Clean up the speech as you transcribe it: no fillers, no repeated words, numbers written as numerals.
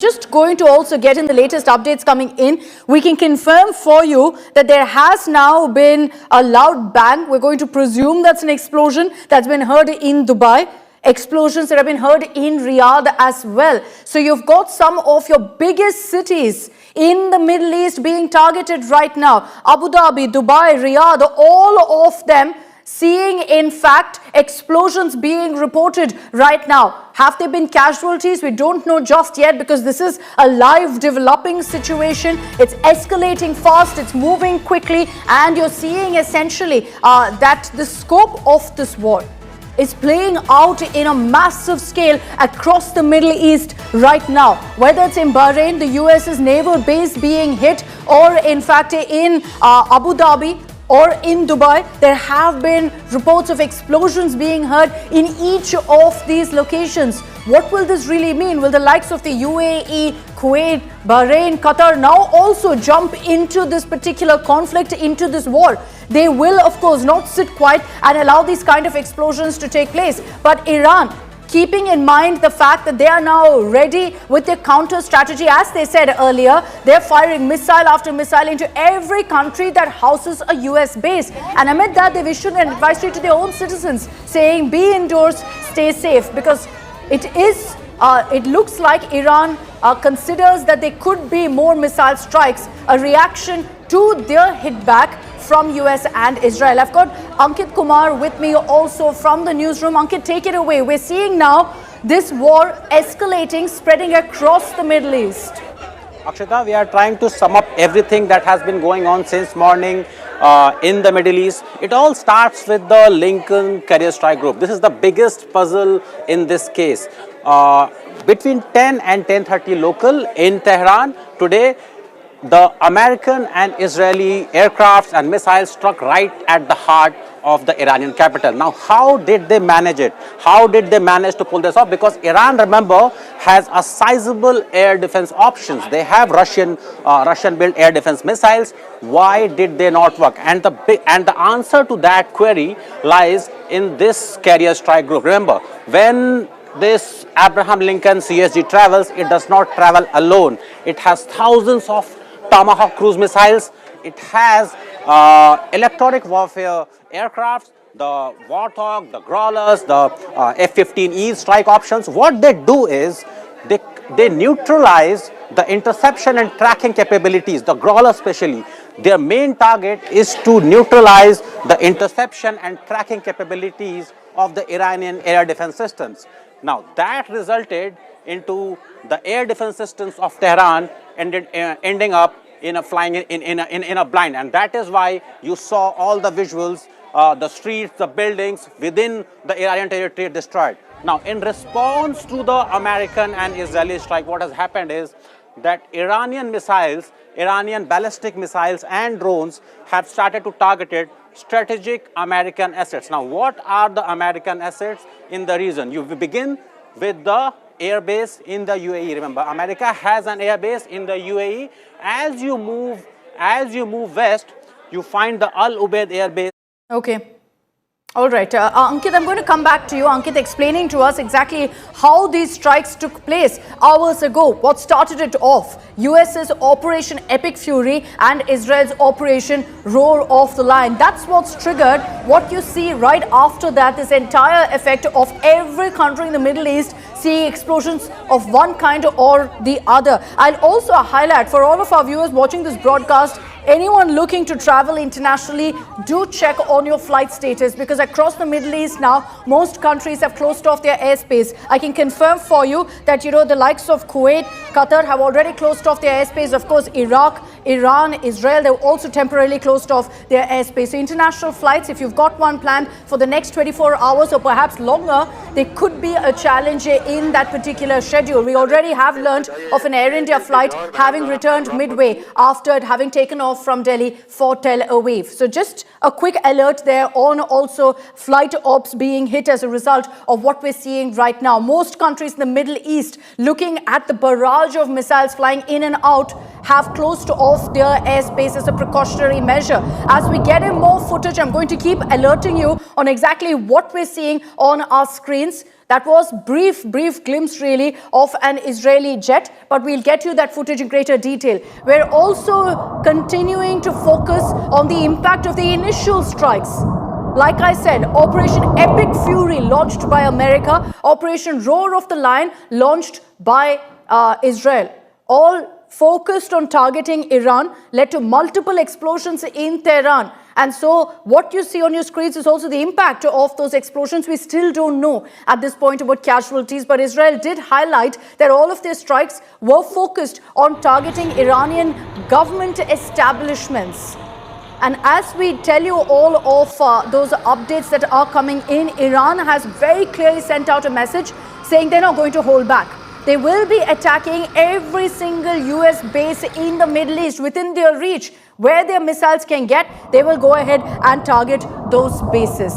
Just going to also get in the latest updates coming in. We can confirm for you that there has now been a loud bang. We're going to presume that's an explosion that's been heard in Dubai. Explosions that have been heard in Riyadh as well. So you've got some of your biggest cities in the Middle East being targeted right now. Abu Dhabi, Dubai, Riyadh, all of them seeing, in fact, explosions being reported right now. Have there been casualties? We don't know just yet because this is a live developing situation. It's escalating fast, it's moving quickly, and you're seeing essentially that the scope of this war is playing out in a massive scale across the Middle East right now. Whether it's in Bahrain, the US's naval base being hit, or in fact in Abu Dhabi, or in Dubai, there have been reports of explosions being heard in each of these locations. What will this really mean? Will the likes of the UAE, Kuwait, Bahrain, Qatar now also jump into this particular conflict, into this war? They will, of course, not sit quiet and allow these kind of explosions to take place. But Iran, keeping in mind the fact that they are now ready with their counter strategy, as they said earlier, they're firing missile after missile into every country that houses a US base. And amid that, they've issued an advisory to their own citizens saying, be indoors, stay safe, because it looks like Iran considers that there could be more missile strikes, a reaction to their hit back from US and Israel. I've got Ankit Kumar with me also from the newsroom. Ankit, take it away. We're seeing now this war escalating, spreading across the Middle East. Akshita, we are trying to sum up everything that has been going on since morning in the Middle East. It all starts with the Lincoln Carrier Strike Group. This is the biggest puzzle in this case. Between 10 and 10:30 local in Tehran today, the American and Israeli aircrafts and missiles struck right at the heart of the Iranian capital. Now, how did they manage it? How did they manage to pull this off? Because Iran, remember, has a sizable air defense options. They have Russian-built air defense missiles. Why did they not work? And the answer to that query lies in this carrier strike group. Remember, when this Abraham Lincoln CSG travels, it does not travel alone. It has thousands of Tomahawk cruise missiles. It has electronic warfare aircrafts, the Warthog, the Growlers, the F-15E strike options. What they do is they neutralize the interception and tracking capabilities, the Growler especially. Their main target is to neutralize the interception and tracking capabilities of the Iranian air defense systems. Now, that resulted into the air defense systems of Tehran ending up in a flying in a blind, and that is why you saw all the visuals, the streets, the buildings within the Iranian territory destroyed. Now, in response to the American and Israeli strike, what has happened is that Iranian missiles, Iranian ballistic missiles and drones have started to target strategic American assets. Now, what are the American assets in the region? You begin with the air base in the UAE. Remember, America has an air base in the UAE. As you move west, you find the Al Ubaid air base. Okay. All right. Ankit, I'm going to come back to you. Ankit, explaining to us exactly how these strikes took place hours ago. What started it off? US's Operation Epic Fury and Israel's Operation Roar of the Lion. That's what's triggered what you see right after that, this entire effect of every country in the Middle East seeing explosions of one kind or the other. I'll also highlight for all of our viewers watching this broadcast, anyone looking to travel internationally, do check on your flight status, because across the Middle East now, most countries have closed off their airspace. I can confirm for you that, the likes of Kuwait, Qatar have already closed off their airspace. Of course, Iraq, Iran, Israel, they've also temporarily closed off their airspace. So international flights, if you've got one planned for the next 24 hours or perhaps longer, there could be a challenge in that particular schedule. We already have learned of an Air India flight having returned midway after it having taken off from Delhi for Tel Aviv. So just a quick alert there on also flight ops being hit as a result of what we're seeing right now. Most countries in the Middle East, looking at the barrage of missiles flying in and out, have closed off their airspace as a precautionary measure. As we get in more footage, I'm going to keep alerting you on exactly what we're seeing on our screens. That was brief glimpse really of an Israeli jet, but we'll get you that footage in greater detail. We're also continuing to focus on the impact of the initial strikes. Like I said, Operation Epic Fury launched by America, Operation Roar of the Lion launched by Israel. All focused on targeting Iran, led to multiple explosions in Tehran. And so what you see on your screens is also the impact of those explosions. We still don't know at this point about casualties, but Israel did highlight that all of their strikes were focused on targeting Iranian government establishments. And as we tell you all of those updates that are coming in, Iran has very clearly sent out a message saying they're not going to hold back. They will be attacking every single US base in the Middle East within their reach. Where their missiles can get, they will go ahead and target those bases.